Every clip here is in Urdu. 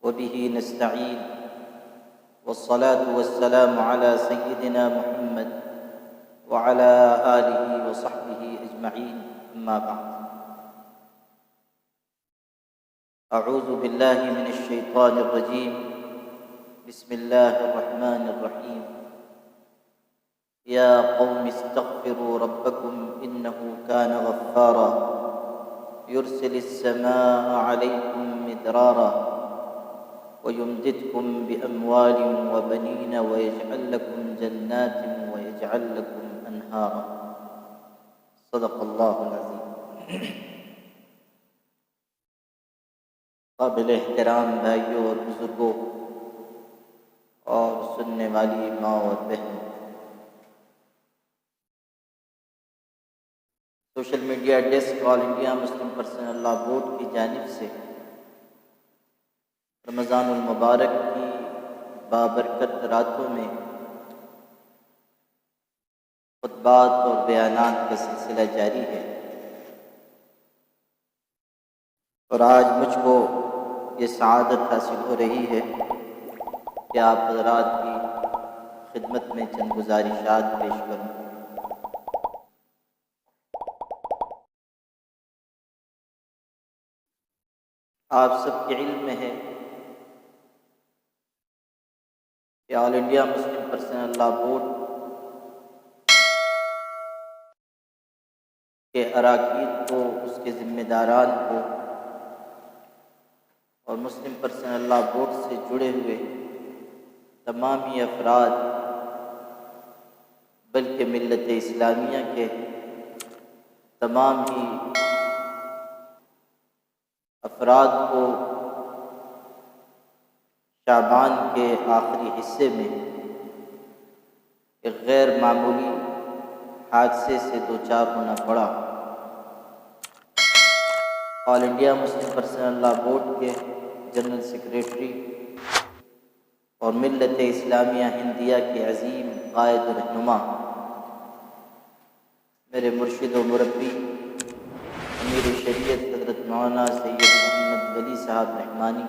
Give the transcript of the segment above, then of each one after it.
وبه نستعين والصلاة والسلام على سيدنا محمد وعلى آله وصحبه أجمعين أما بعد أعوذ بالله من الشيطان الرجيم بسم الله الرحمن الرحيم يا قوم استغفروا ربكم إنه كان غفارا يرسل السماء عليكم مدرارا ويمددكم بأموال وبنين ويجعل لكم جنات ويجعل لكم أنهارا صدق الله العظيم۔ قابل احترام بھائیوں اور بزرگوں اور سننے والی ماں اور بہنوں، social media desk all India Muslim personal law board کی جانب سے رمضان المبارک کی بابرکت راتوں میں خطبات اور بیانات کا سلسلہ جاری ہے، اور آج مجھ کو یہ سعادت حاصل ہو رہی ہے کہ آپ حضرات کی خدمت میں چند گزارشات پیش کروں۔ آپ سب کے علم میں ہے کہ all India Muslim personal law board کے اراکین کو، اس کے ذمہ داران کو اور مسلم پرسنل لاء بورڈ سے جڑے ہوئے تمامی افراد، بلکہ ملت اسلامیہ کے تمام ہی افراد کو شعبان کے آخری حصے میں ایک غیر معمولی حادثے سے دوچار ہونا پڑا۔ All India Muslim personal law board کے جنرل سیکریٹری اور ملت اسلامیہ ہندیہ کے عظیم قائد و رہنما، میرے مرشد و مربی امیر شریعت حضرت مولانا سید محمد ولی صاحب رحمانی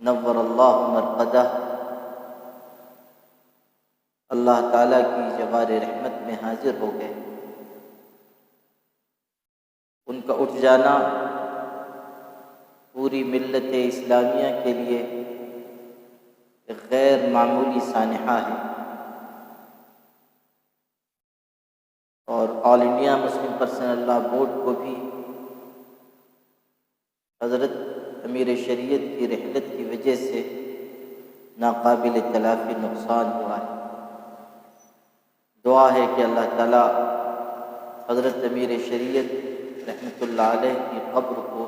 نور اللہ مرقدہ، اللہ تعالیٰ کی جوار رحمت میں حاضر ہو گئے۔ ان کا اٹھ جانا پوری ملت اسلامیہ کے لیے ایک غیر معمولی سانحہ ہے، اور all India Muslim personal law board کو بھی حضرت امیر شریعت کی رحلت کی وجہ سے ناقابل تلافی نقصان ہوا ہے۔ دعا ہے کہ اللہ تعالیٰ حضرت امیر شریعت رحمۃ اللہ علیہ کی قبر کو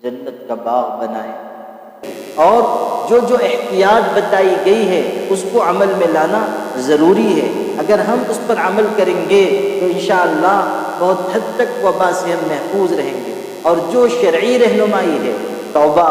جنت کا باغ بنائے، اور جو احتیاط بتائی گئی ہے اس کو عمل میں لانا ضروری ہے۔ اگر ہم اس پر عمل کریں گے تو انشاءاللہ بہت حد تک وبا سے ہم محفوظ رہیں گے، اور جو شرعی رہنمائی ہے، توبہ،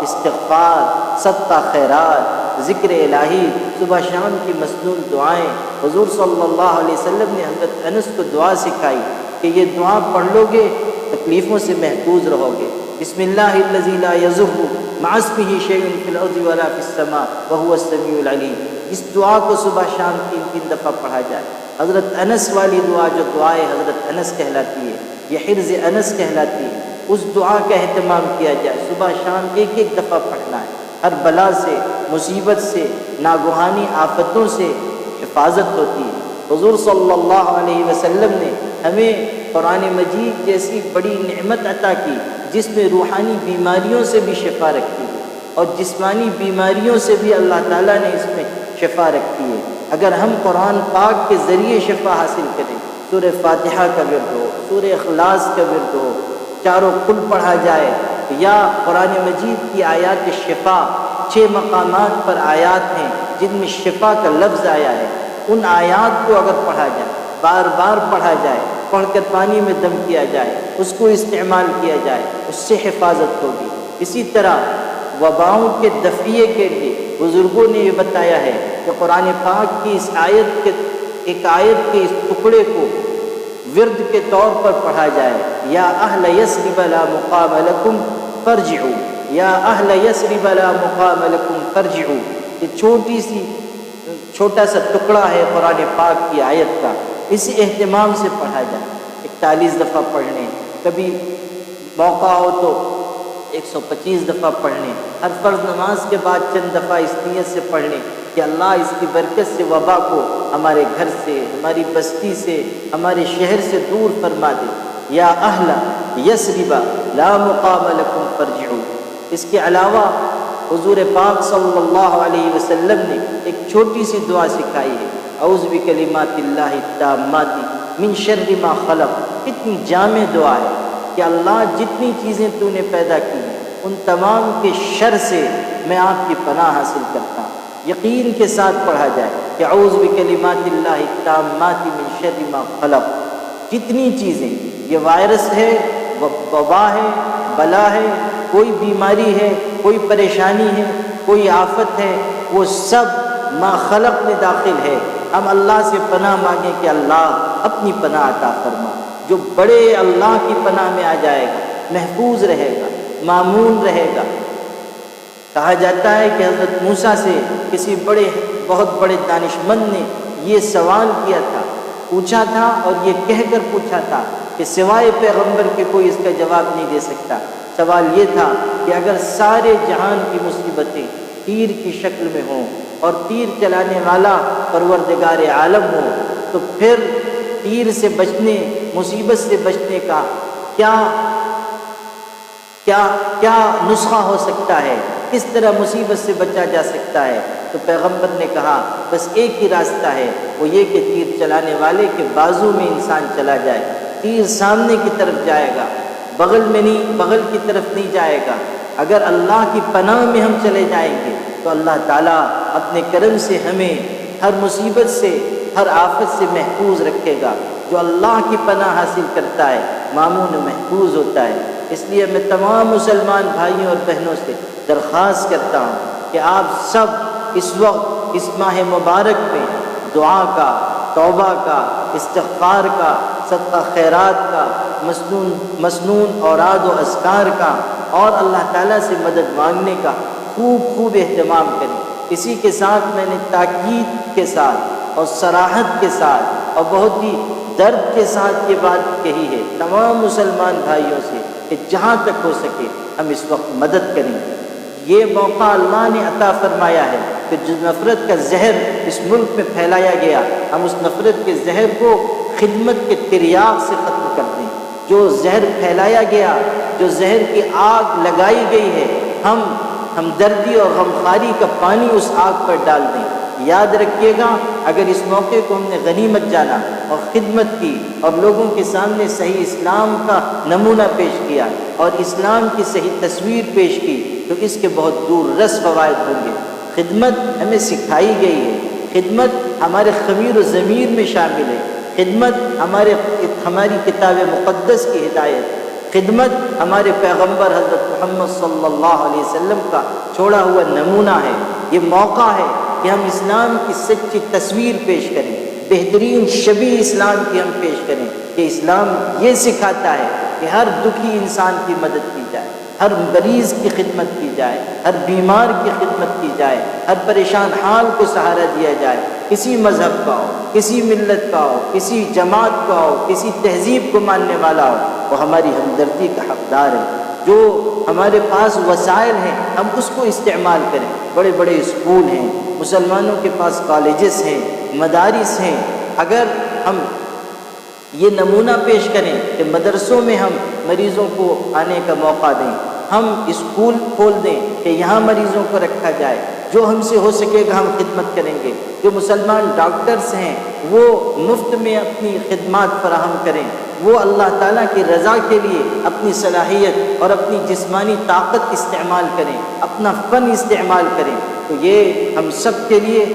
استغفار، صدقہ خیرات، ذکر الہی، صبح شام کی مسنون دعائیں، حضور صلی اللہ علیہ وسلم نے حضرت انس کو دعا سکھائی کہ یہ دعا پڑھ لو گے تکلیفوں سے محفوظ رہو گے۔ بسم اللہ الذی لا یضر مع اسمہ شیء فی الارض ولا فی السماء وہو السمیع العلیم۔ اس دعا کو صبح شام 3 دفعہ پڑھا جائے۔ حضرت انس والی دعا جو دعائے حضرت انس کہلاتی ہے، یہ حرز انس کہلاتی ہے، اس دعا کا اہتمام کیا جائے۔ صبح شام ایک دفعہ پڑھنا ہے۔ ہر بلا سے، مصیبت سے، ناگہانی آفتوں سے حفاظت ہوتی ہے۔ حضور صلی اللہ علیہ وسلم نے ہمیں قرآن مجید جیسی بڑی نعمت عطا کی جس میں روحانی بیماریوں سے بھی شفا رکھی ہے، اور جسمانی بیماریوں سے بھی اللہ تعالیٰ نے اس میں شفا رکھی ہے۔ اگر ہم قرآن پاک کے ذریعے شفا حاصل کریں، سورہ فاتحہ کا ورد ہو، سورہ اخلاص کا ورد ہو، چاروں کل پڑھا جائے، یا قرآن مجید کی آیات شفا، 6 مقامات پر آیات ہیں جن میں شفا کا لفظ آیا ہے، ان آیات کو اگر پڑھا جائے، بار بار پڑھا جائے، پڑھ کر پانی میں دم کیا جائے، اس کو استعمال کیا جائے، اس سے حفاظت ہوگی۔ اسی طرح وباؤں کے دفعے کے لیے بزرگوں نے یہ بتایا ہے کہ قرآن پاک کی اس آیت کے اس ٹکڑے کو ورد کے طور پر پڑھا جائے، یا اہل یثرب لا مقام لکم فرجعوا، یا اہل یثرب لا مقام لکم فارجعوا، یہ چھوٹا سا ٹکڑا ہے قرآن پاک کی آیت کا، اسے اہتمام سے پڑھا جائے، 41 دفعہ پڑھنے، کبھی موقع ہو تو 125 دفعہ پڑھنے، ہر فرض نماز کے بعد چند دفعہ اس نیت سے پڑھنے کہ اللہ اس کی برکت سے وبا کو ہمارے گھر سے، ہماری بستی سے، ہمارے شہر سے دور فرما دے۔ یا اہل یثرب لا مقام لکم فارجعوا۔ اس کے علاوہ حضور پاک صلی اللہ علیہ وسلم نے ایک چھوٹی سی دعا سکھائی ہے، اعوذ بکلمات اللہ التامات من شر ما خلق۔ اتنی جامع دعا ہے کہ اللہ جتنی چیزیں تو نے پیدا کی ہیں ان تمام کے شر سے میں آپ کی پناہ حاصل کرتا ہوں۔ یقین کے ساتھ پڑھا جائے کہ اعوذ بکلمات اللہ التامات من شر ما خلق۔ جتنی چیزیں، یہ وائرس ہے، وبا ہے، بلا ہے، کوئی بیماری ہے، کوئی پریشانی ہے، کوئی آفت ہے، وہ سب ما خلق میں داخل ہے۔ ہم اللہ سے پناہ مانگیں کہ اللہ اپنی پناہ عطا فرما۔ جو بڑے اللہ کی پناہ میں آ جائے گا محفوظ رہے گا، مامون رہے گا۔ کہا جاتا ہے کہ حضرت موسیٰ سے کسی بہت بڑے دانشمند نے یہ سوال کیا تھا، پوچھا تھا، اور یہ کہہ کر پوچھا تھا کہ سوائے پیغمبر کے کوئی اس کا جواب نہیں دے سکتا۔ سوال یہ تھا کہ اگر سارے جہان کی مصیبتیں تیر کی شکل میں ہوں اور تیر چلانے والا پروردگار عالم ہو، تو پھر تیر سے بچنے، مصیبت سے بچنے کا کیا نسخہ ہو سکتا ہے؟ کس طرح مصیبت سے بچا جا سکتا ہے؟ تو پیغمبر نے کہا بس ایک ہی راستہ ہے، وہ یہ کہ تیر چلانے والے کے بازو میں انسان چلا جائے، تیر سامنے کی طرف جائے گا، بغل کی طرف نہیں جائے گا۔ اگر اللہ کی پناہ میں ہم چلے جائیں گے تو اللہ تعالیٰ اپنے کرم سے ہمیں ہر مصیبت سے، ہر آفت سے محفوظ رکھے گا۔ جو اللہ کی پناہ حاصل کرتا ہے مامون محفوظ ہوتا ہے۔ اس لیے میں تمام مسلمان بھائیوں اور بہنوں سے درخواست کرتا ہوں کہ آپ سب اس وقت اس ماہ مبارک میں دعا کا، توبہ کا، استغفار کا، صدقہ خیرات کا، مسنون اوراد و اذکار کا اور اللہ تعالیٰ سے مدد مانگنے کا خوب اہتمام کریں۔ اسی کے ساتھ میں نے تاکید کے ساتھ اور صراحت کے ساتھ اور بہت ہی درد کے ساتھ یہ بات کہی ہے تمام مسلمان بھائیوں سے کہ جہاں تک ہو سکے ہم اس وقت مدد کریں۔ یہ موقع اللہ نے عطا فرمایا ہے کہ جو نفرت کا زہر اس ملک میں پھیلایا گیا، ہم اس نفرت کے زہر کو خدمت کے تریاق سے ختم کر دیں۔ جو زہر پھیلایا گیا، جو زہر کی آگ لگائی گئی ہے، ہم ہمدردی اور غمخواری کا پانی اس آگ پر ڈال دیں۔ یاد رکھیے گا، اگر اس موقع کو ہم نے غنیمت جانا اور خدمت کی اور لوگوں کے سامنے صحیح اسلام کا نمونہ پیش کیا اور اسلام کی صحیح تصویر پیش کی تو اس کے بہت دور رس فوائد ہوں گے۔ خدمت ہمیں سکھائی گئی ہے، خدمت ہمارے خمیر و ضمیر میں شامل ہے، خدمت ہماری کتاب مقدس کی ہدایت، خدمت ہمارے پیغمبر حضرت محمد صلی اللہ علیہ وسلم کا چھوڑا ہوا نمونہ ہے۔ یہ موقع ہے کہ ہم اسلام کی سچی تصویر پیش کریں، بہترین شبیہ اسلام کی ہم پیش کریں کہ اسلام یہ سکھاتا ہے کہ ہر دکھی انسان کی مدد کی جائے، ہر مریض کی خدمت کی جائے، ہر بیمار کی خدمت کی جائے، ہر پریشان حال کو سہارا دیا جائے، کسی مذہب کا ہو، کسی ملت کا ہو، کسی جماعت کا ہو، کسی تہذیب کو ماننے والا ہو، وہ ہماری ہمدردی کا حقدار ہے۔ جو ہمارے پاس وسائل ہیں ہم اس کو استعمال کریں۔ بڑے بڑے اسکول ہیں، مسلمانوں کے پاس کالجز ہیں، مدارس ہیں، اگر ہم یہ نمونہ پیش کریں کہ مدرسوں میں ہم مریضوں کو آنے کا موقع دیں، ہم اسکول کھول دیں کہ یہاں مریضوں کو رکھا جائے، جو ہم سے ہو سکے گا ہم خدمت کریں گے۔ جو مسلمان ڈاکٹرز ہیں وہ مفت میں اپنی خدمات فراہم کریں، وہ اللہ تعالیٰ کی رضا کے لیے اپنی صلاحیت اور اپنی جسمانی طاقت استعمال کریں، اپنا فن استعمال کریں، تو یہ ہم سب کے لیے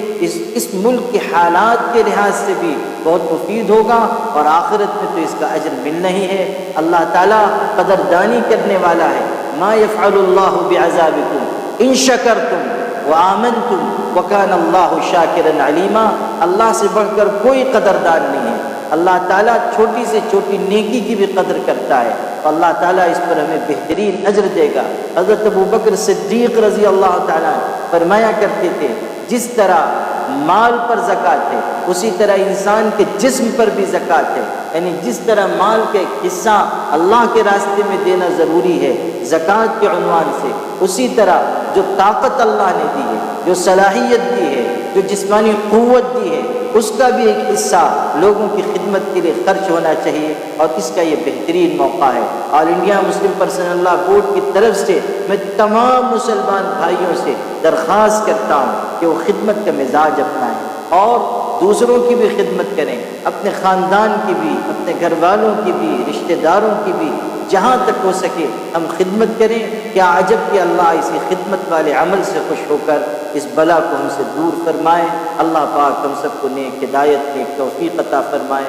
اس ملک کے حالات کے لحاظ سے بھی بہت مفید ہوگا اور آخرت میں تو اس کا اجر ملنا ہی ہے۔ اللہ تعالیٰ قدردانی کرنے والا ہے۔ ما یفعل اللہ بعذابکم ان شکرتم وآمنتم وکان اللہ شاکرا علیما۔ اللہ سے بڑھ کر کوئی قدردان نہیں ہے۔ اللہ تعالیٰ چھوٹی سے چھوٹی نیکی کی بھی قدر کرتا ہے۔ تو اللہ تعالیٰ اس پر ہمیں بہترین اجر دے گا۔ حضرت ابوبکر صدیق رضی اللہ تعالیٰ فرمایا کرتے تھے جس طرح مال پر زکوٰۃ ہے اسی طرح انسان کے جسم پر بھی زکوٰۃ ہے، یعنی جس طرح مال کا ایک حصہ اللہ کے راستے میں دینا ضروری ہے زکوٰۃ کے عنوان سے، اسی طرح جو طاقت اللہ نے دی ہے، جو صلاحیت دی ہے، جو جسمانی قوت دی ہے، اس کا بھی ایک حصہ لوگوں کی خدمت کے لیے خرچ ہونا چاہیے، اور اس کا یہ بہترین موقع ہے۔ All India Muslim personal law board کی طرف سے میں تمام مسلمان بھائیوں سے درخواست کرتا ہوں کہ وہ خدمت کا مزاج اپنائیں اور دوسروں کی بھی خدمت کریں، اپنے خاندان کی بھی، اپنے گھر والوں کی بھی، رشتہ داروں کی بھی، جہاں تک ہو سکے ہم خدمت کریں۔ کیا عجب کہ اللہ اسی خدمت والے عمل سے خوش ہو کر اس بلا کو ہم سے دور فرمائے۔ اللہ پاک ہم سب کو نیک ہدایت، نیک توفیق عطا فرمائے۔